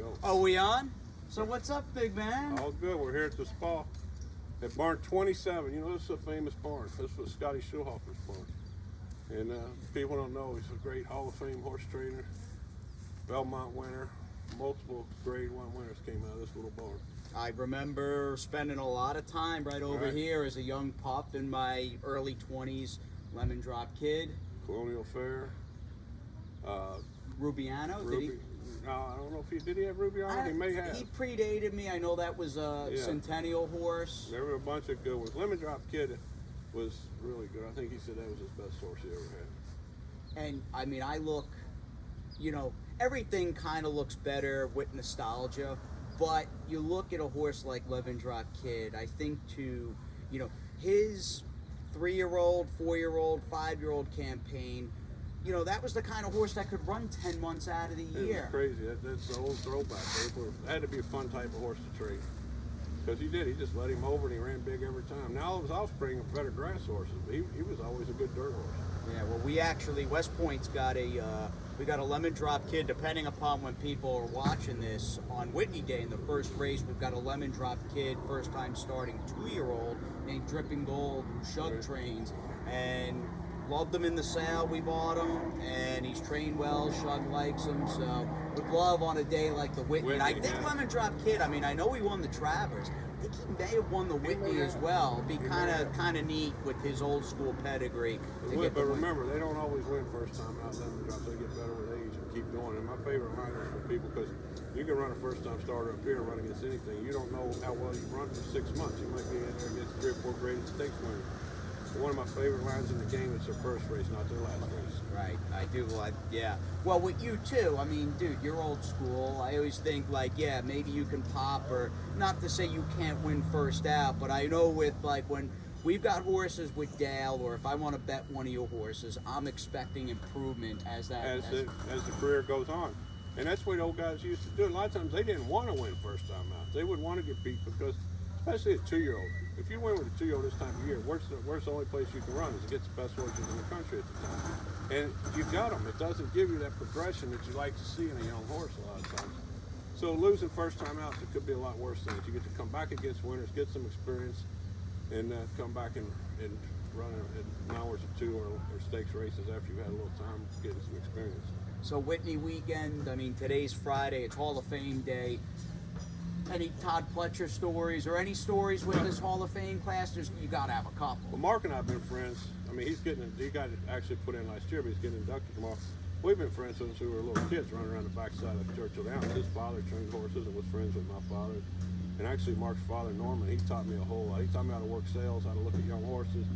go. Oh, we on? So what's up, big man? All good. We're here at the spa at barn 27. You know, this is a famous barn. This was Scotty Schulhofer's barn. And people don't know he's a great Hall of Fame horse trainer, Belmont winner. Multiple grade 1 winners came out of this little barn. I remember spending a lot of time right over here as a young pup in my early 20s, Lemon Drop Kid. Colonial Fair. Rubiano, Ruby, did he? No, I don't know if did he have Rubiano? He may have. He predated me. I know that was a Centennial horse. There were a bunch of good ones. Lemon Drop Kid was really good. I think he said that was his best horse he ever had. And I mean, I look, you know, everything kind of looks better with nostalgia, but you look at a horse like Lemon Drop Kid, I think to, you know, his 3-year-old, 4-year-old, 5-year-old campaign, you know, that was the kind of horse that could run 10 months out of the year. It was crazy. That's the old throwback. It had to be a fun type of horse to trade. Because he did. He just let him over and he ran big every time. Now his offspring are better grass horses, but he was always a good dirt horse. Yeah, well, we actually, West Point's got we got a Lemon Drop Kid, depending upon when people are watching this, on Whitney Day in the first race, we've got a Lemon Drop Kid, first time starting 2-year-old, named Dripping Gold, who Shug trains, and loved him in the sale, we bought him, and he's trained well, Shug likes him, so would love on a day like the Whitney. And I think Lemon Drop Kid, I mean, I know he won the Travers, I think he may have won the Whitney as well. It'd be kind of neat with his old school pedigree. But remember, they don't always win first time out Lemon Drops. They get better with age and keep going. And my favorite line is for people, because you can run a first time starter up here and run against anything. You don't know how well you run for 6 months. You might be in there against 3 or 4 graded stakes winners. One of my favorite lines in the game is their first race, not their last race. Right, I do. Yeah. Well, with you too. I mean, dude, you're old school. I always think like, yeah, maybe you can pop, or not to say you can't win first out, but I know with like when we've got horses with Dale, or if I want to bet one of your horses, I'm expecting improvement as the career goes on. And that's what old guys used to do. A lot of times they didn't want to win first time out. They would want to get beat because, especially a 2-year-old. If you win with a 2-year-old this time of year, where's the only place you can run is against the best horses in the country at the time. And you got them. It doesn't give you that progression that you like to see in a young horse a lot of times. So losing first time out, it could be a lot worse things. You get to come back against winners, get some experience, and come back and run an hours or 2 or stakes races after you've had a little time getting some experience. So Whitney weekend, I mean, today's Friday, it's Hall of Fame day. Any Todd Pletcher stories or any stories with this Hall of Fame class? You got to have a couple. Well, Mark and I have been friends. I mean, he got it actually put in last year, but he's getting inducted tomorrow. We've been friends since we were little kids running around the backside of Churchill Downs. His father trained horses and was friends with my father. And actually, Mark's father, Norman, he taught me a whole lot. He taught me how to work sales, how to look at young horses,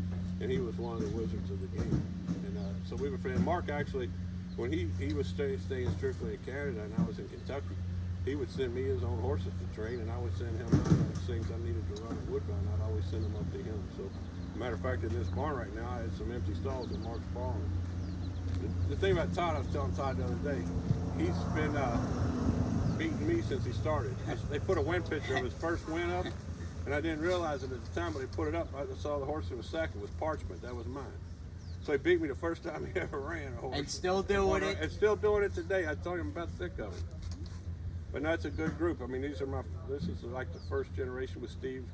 and he was one of the wizards of the game. And so we've been friends. Mark actually, when he was staying strictly in Canada and I was in Kentucky, he would send me his own horses to train, and I would send him things I needed to run at Woodbine. I'd always send them up to him. So, matter of fact, in this barn right now, I had some empty stalls in Mark's barn. The thing about Todd, I was telling Todd the other day, he's been beating me since he started. They put a win picture of his first win up, and I didn't realize it at the time, but they put it up. I saw the horse in was second. It was Parchment. That was mine. So he beat me the first time he ever ran a horse. And still doing it. And still doing it today. I told him I'm about sick of it. But no, it's a good group. I mean, this is like the first generation with Steve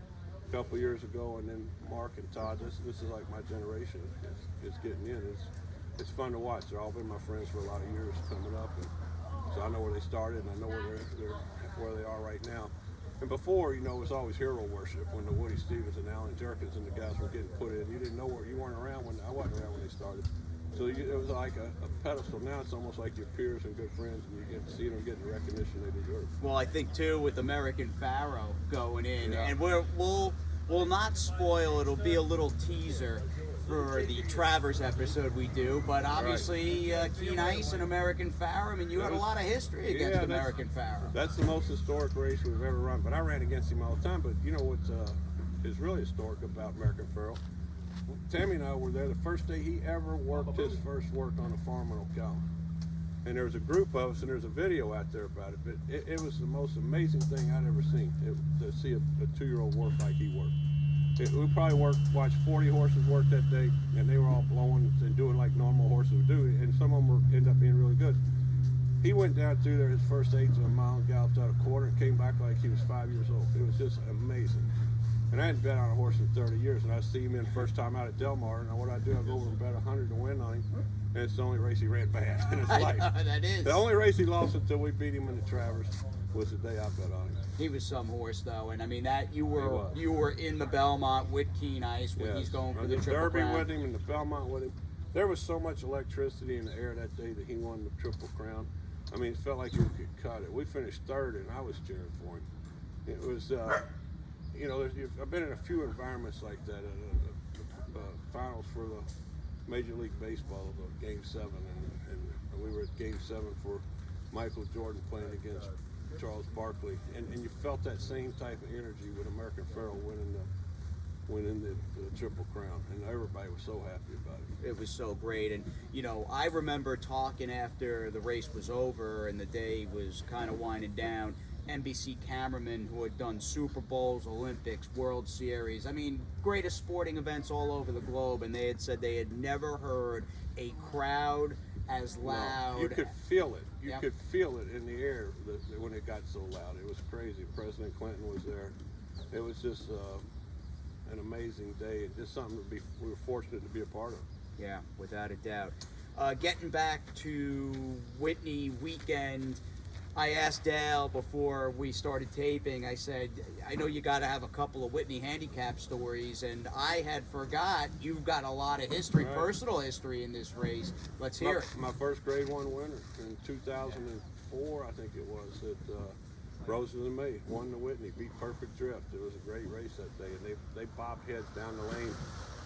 a couple years ago, and then Mark and Todd. This is like my generation. It's getting in. It's fun to watch. They've all been my friends for a lot of years coming up, and so I know where they started, and I know where they are right now. And before, you know, it was always hero worship when the Woody Stevens and Alan Jerkins and the guys were getting put in. You didn't know where you weren't around when I wasn't around when they started. So it was like a pedestal. Now it's almost like your peers and good friends, and you get to see them getting the recognition they deserve. Well, I think too with American Pharaoh going in, and we'll not spoil. It'll be a little teaser for the Travers episode we do, but obviously Keen Ice and American Pharaoh. I mean, you had a lot of history against American Pharaoh. That's the most historic race we've ever run. But I ran against him all the time. But you know what is really historic about American Pharaoh? Tammy and I were there the first day he ever worked his first work on a farm in Ocala. And there was a group of us, and there's a video out there about it. But it was the most amazing thing I'd ever seen, to see a 2-year-old work like he worked. We probably watched 40 horses work that day, and they were all blowing and doing like normal horses would do, and some of them ended up being really good. He went down through there his first 8 to a mile and galloped out a quarter and came back like he was 5 years old. It was just amazing. And I hadn't bet on a horse in 30 years, and I see him in first time out at Del Mar, and what I do, I go over and bet 100 to win on him, and it's the only race he ran bad in his life. That is. The only race he lost until we beat him in the Travers was the day I bet on him. He was some horse, though, and I mean that you were in the Belmont with Keen Ice when he's going for the Triple Derby Crown. with him and the Belmont with him. There was so much electricity in the air that day that he won the Triple Crown. I mean, it felt like you could cut it. We finished third, and I was cheering for him. It was, you know, I've been in a few environments like that. Finals for the Major League Baseball, the Game 7, and we were at Game 7 for Michael Jordan playing against Charles Barkley, and you felt that same type of energy with American Pharoah winning the Triple Crown, and everybody was so happy about it. It was so great, and you know, I remember talking after the race was over and the day was kind of winding down. NBC cameramen who had done Super Bowls, Olympics, World Series, I mean, greatest sporting events all over the globe, and they had said they had never heard a crowd as loud. No, you could feel it. You Yep. could feel it in the air when it got so loud. It was crazy. President Clinton was there. It was just an amazing day, and just something we were fortunate to be a part of. Yeah, without a doubt. Getting back to Whitney weekend, I asked Dale before we started taping, I said, I know you got to have a couple of Whitney handicap stories, and I had forgot you've got a lot of history, Right. Personal history in this race. Let's hear it. My first Grade 1 winner in 2004, I think it was, at Roses and May, won the Whitney, beat Perfect Drift. It was a great race that day, and they bobbed heads down the lane,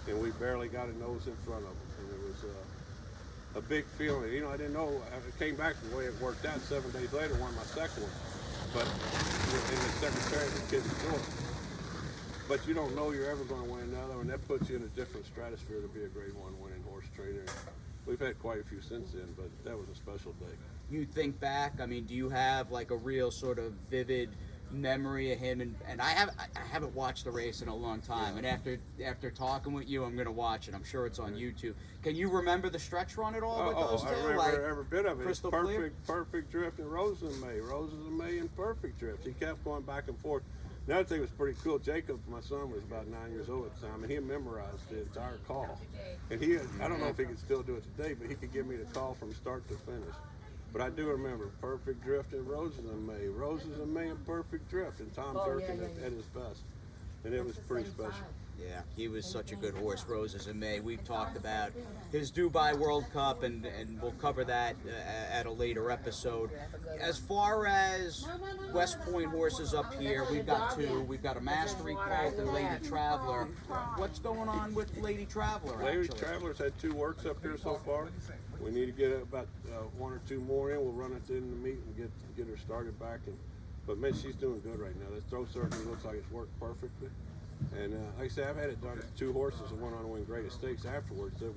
and we barely got a nose in front of them, and it was a big feeling. You know, I didn't know. I came back the way it worked out. 7 days later, won my second one. But in the secretary, the kids do it. But you don't know you're ever going to win another one. That puts you in a different stratosphere to be a Grade 1 winning horse trainer. We've had quite a few since then, but that was a special day. You think back, I mean, do you have like a real sort of vivid memory of him? And I haven't watched the race in a long time, and after talking with you, I'm going to watch it. I'm sure it's on YouTube. Can you remember the stretch run at all with those two? I remember like, every bit of it. It's crystal clear? perfect drift and Roses and May and Perfect Drift. He kept going back and forth. Another thing was pretty cool. Jacob, my son, was about 9 years old at the time, and he memorized the entire call. And I don't know if he can still do it today, but he could give me the call from start to finish. But I do remember Perfect Drift and Roses and May and Perfect Drift, and Tom Durkin at his best. And it was pretty special. Yeah, he was such a good horse, Roses and May. We've talked about his Dubai World Cup, and we'll cover that at a later episode. As far as West Point horses up here, we've got two. We've got a Mastery Colt and Lady Traveler. What's going on with Lady Traveler, Lady actually? Traveler's had 2 works up here so far. We need to get about 1 or 2 more in. We'll run it in the meet and get her started back. But man, she's doing good right now. This throw surgery looks like it's worked perfectly. And like I said, I've had it done to 2 horses that went on to win Greatest Stakes afterwards that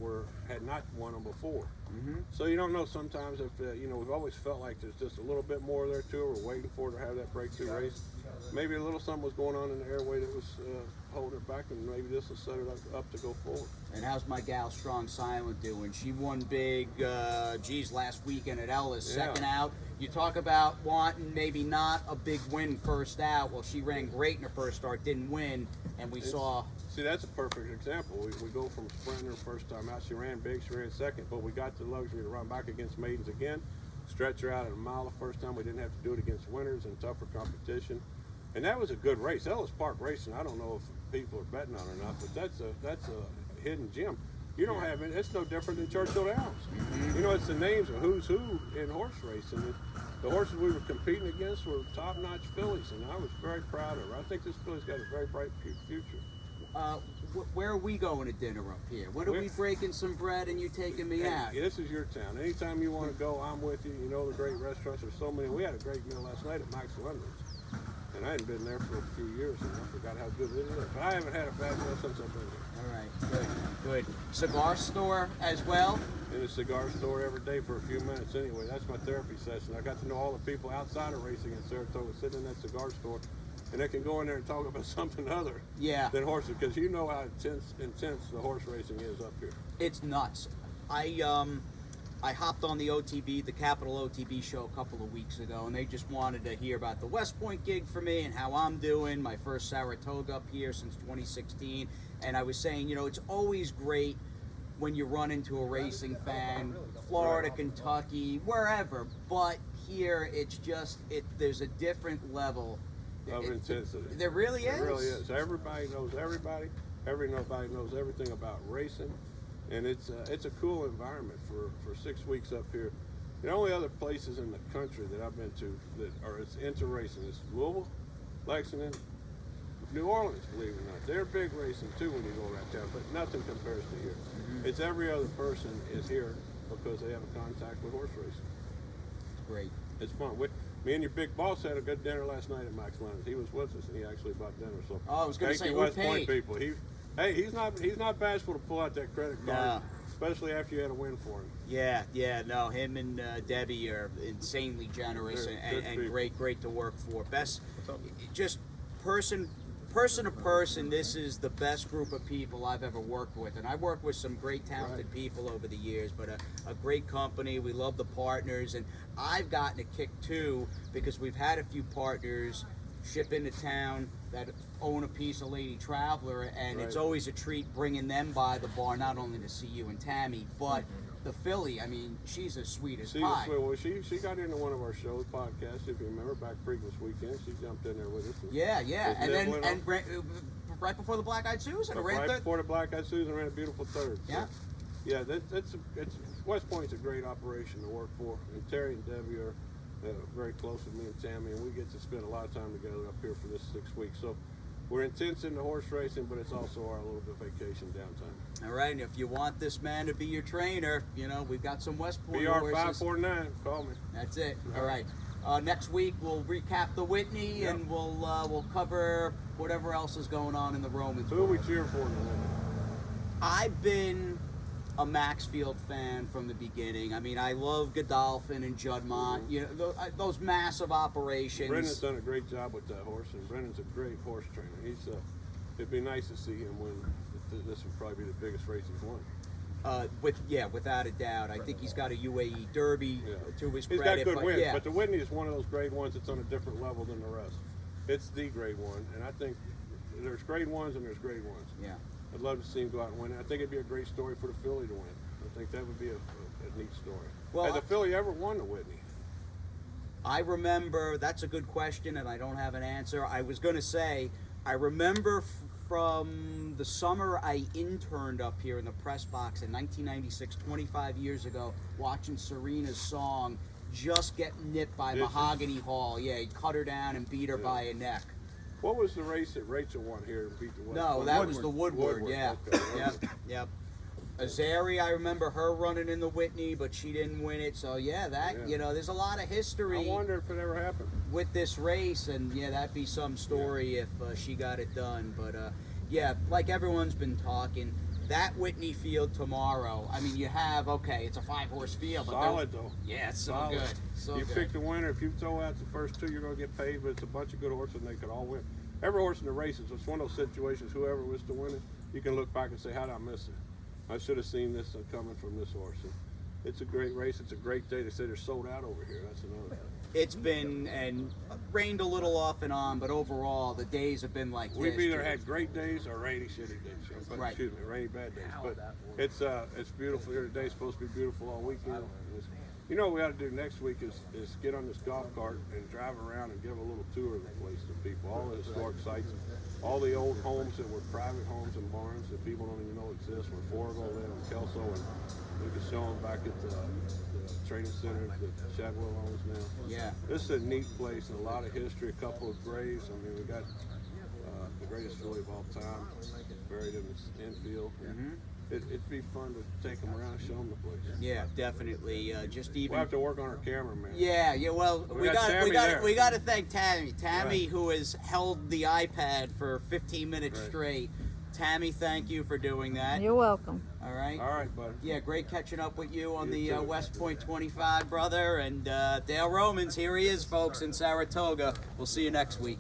had not won them before. Mm-hmm. So you don't know sometimes if we've always felt like there's just a little bit more there to her. We're waiting for her to have that breakthrough race. Maybe a little something was going on in the airway that was holding her back, and maybe this will set her up to go forward. And how's my gal Strong Silent doing? She won big, last weekend at Ellis, second out. You talk about wanting maybe not a big win first out. Well, she ran great in her first start, didn't win, and we saw. See, that's a perfect example. We go from sprinting her first time out. She ran big, she ran second, but we got the luxury to run back against maidens again, stretch her out at a mile the first time. We didn't have to do it against winners and tougher competition. And that was a good race. Ellis Park Racing, I don't know if people are betting on it or not, but that's a hidden gem. You don't have it. It's no different than Churchill Downs. You know, it's the names of who's who in horse racing. The horses we were competing against were top-notch fillies, and I was very proud of her. I think this filly's got a very bright future. Where are we going to dinner up here? What are we breaking some bread and you taking me out? This is your town. Anytime you want to go, I'm with you. You know the great restaurants. There's so many. We had a great meal last night at Max London's. And I hadn't been there for a few years, and I forgot how good it is. But I haven't had a bad meal since I've been here. All right, good. Cigar store as well? In the cigar store every day for a few minutes anyway. That's my therapy session. I got to know all the people outside of racing in Saratoga sitting in that cigar store, and they can go in there and talk about something other than horses, because you know how intense the horse racing is up here. It's nuts. I hopped on the OTB, the Capital OTB show a couple of weeks ago, and they just wanted to hear about the West Point gig for me and how I'm doing. My first Saratoga up here since 2016, and I was saying, you know, it's always great when you run into a racing fan, Florida, Kentucky, wherever, but here it's just there's a different level of intensity. There really is. It really is. Everybody knows everybody. Nobody knows everything about racing, and it's a cool environment for 6 weeks up here. The only other places in the country that I've been to that are it's into racing is Louisville, Lexington, New Orleans. Believe it or not, they're big racing too when you go around town, but nothing compares to here. It's every other person is here because they have a contact with horse racing. It's great. It's fun. Me and your big boss had a good dinner last night at Max Lennon's. He was with us, and he actually bought dinner. So I was going to say, you, who West paid? Point people. He's not bashful to pull out that credit card, especially after you had a win for him. Yeah. No, him and Debbie are insanely generous and great to work for. Best, just person to person, this is the best group of people I've ever worked with, and I've worked with some great talented people over the years, but a great company. We love the partners, and I've gotten a kick too because we've had a few partners ship into town that own a piece of Lady Traveler, and it's always a treat bringing them by the bar, not only to see you and Tammy, but the filly, I mean, she's as sweet as pie. Well, she got into one of our shows, podcasts, if you remember, back previous weekend. She jumped in there with us. Yeah. And right before the Black Eyed Susan. Right before the Black Eyed Susan ran a beautiful third. Yeah. Yeah, it's West Point's a great operation to work for. And Terry and Debbie are very close with me and Tammy, and we get to spend a lot of time together up here for this 6 weeks. So we're intense in the horse racing, but it's also our little bit of vacation downtime. All right, and if you want this man to be your trainer, you know, we've got some West Point BR horses. 549, call me. That's it. All right. Next week we'll recap the Whitney, and we'll cover whatever else is going on in the Romans. Who are we cheering for in the Whitney? I've been a Maxfield fan from the beginning. I mean, I love Godolphin and Juddmonte. You know, those massive operations. Brendan's done a great job with that horse, and Brendan's a great horse trainer. It'd be nice to see him win. This would probably be the biggest race he's won. Without a doubt. I think he's got a UAE Derby to his He's credit. got good wins, but the Whitney is one of those grade ones that's on a different level than the rest. It's the grade one, and I think there's grade ones and there's grade ones. Yeah. I'd love to see him go out and win it. I think it'd be a great story for the filly to win. I think that would be a neat story. Well, has the filly ever won the Whitney? I remember, that's a good question, and I don't have an answer. I was going to say, I remember from the summer I interned up here in the press box in 1996, 25 years ago, watching Serena's song just get nipped by Mahogany Hall. Yeah, he cut her down and beat her by a neck. What was the race that Rachel won here and beat the West? No, that was the Woodward. Yeah. Okay. Yep. Azari, I remember her running in the Whitney, but she didn't win it. So you know, there's a lot of history. I wonder if it ever happened with this race, and that'd be some story if she got it done. But like everyone's been talking, that Whitney field tomorrow. I mean, you have it's a 5-horse field, but solid though. Yeah, it's so solid. good. So you good. pick the winner. If you throw out the first two, you're going to get paid. But it's a bunch of good horses, and they could all win. Every horse in the races, it's one of those situations. Whoever was to win it, you can look back and say, "How did I miss it? I should have seen this coming from this horse." And it's a great race. It's a great day. They say they're sold out over here. That's another thing. It's been and rained a little off and on, but overall the days have been like We've either had great days or rainy shitty days. Right. Excuse me, rainy bad days. But it's beautiful here today. It's supposed to be beautiful all weekend. You know what we ought to do next week is get on this golf cart and drive around and give a little tour of the place to people. All the historic sites, all the old homes that were private homes and barns that people don't even know exist, where Forgo lived and Kelso, and we can show them back at the training center that Shadwell owns now. Yeah. This is a neat place and a lot of history, a couple of graves. I mean, we got the greatest filly of all time buried in this infield. It'd be fun to take them around and show them the place. Yeah, definitely. We'll have to work on our cameraman. Yeah. Well, we got to thank Tammy. Tammy, right, who has held the iPad for 15 minutes straight. Tammy, thank you for doing that. You're welcome. All right. All right, buddy. Yeah, great catching up with you on You the too. West Point 25, brother. And Dale Romans, here he is, folks, in Saratoga. We'll see you next week.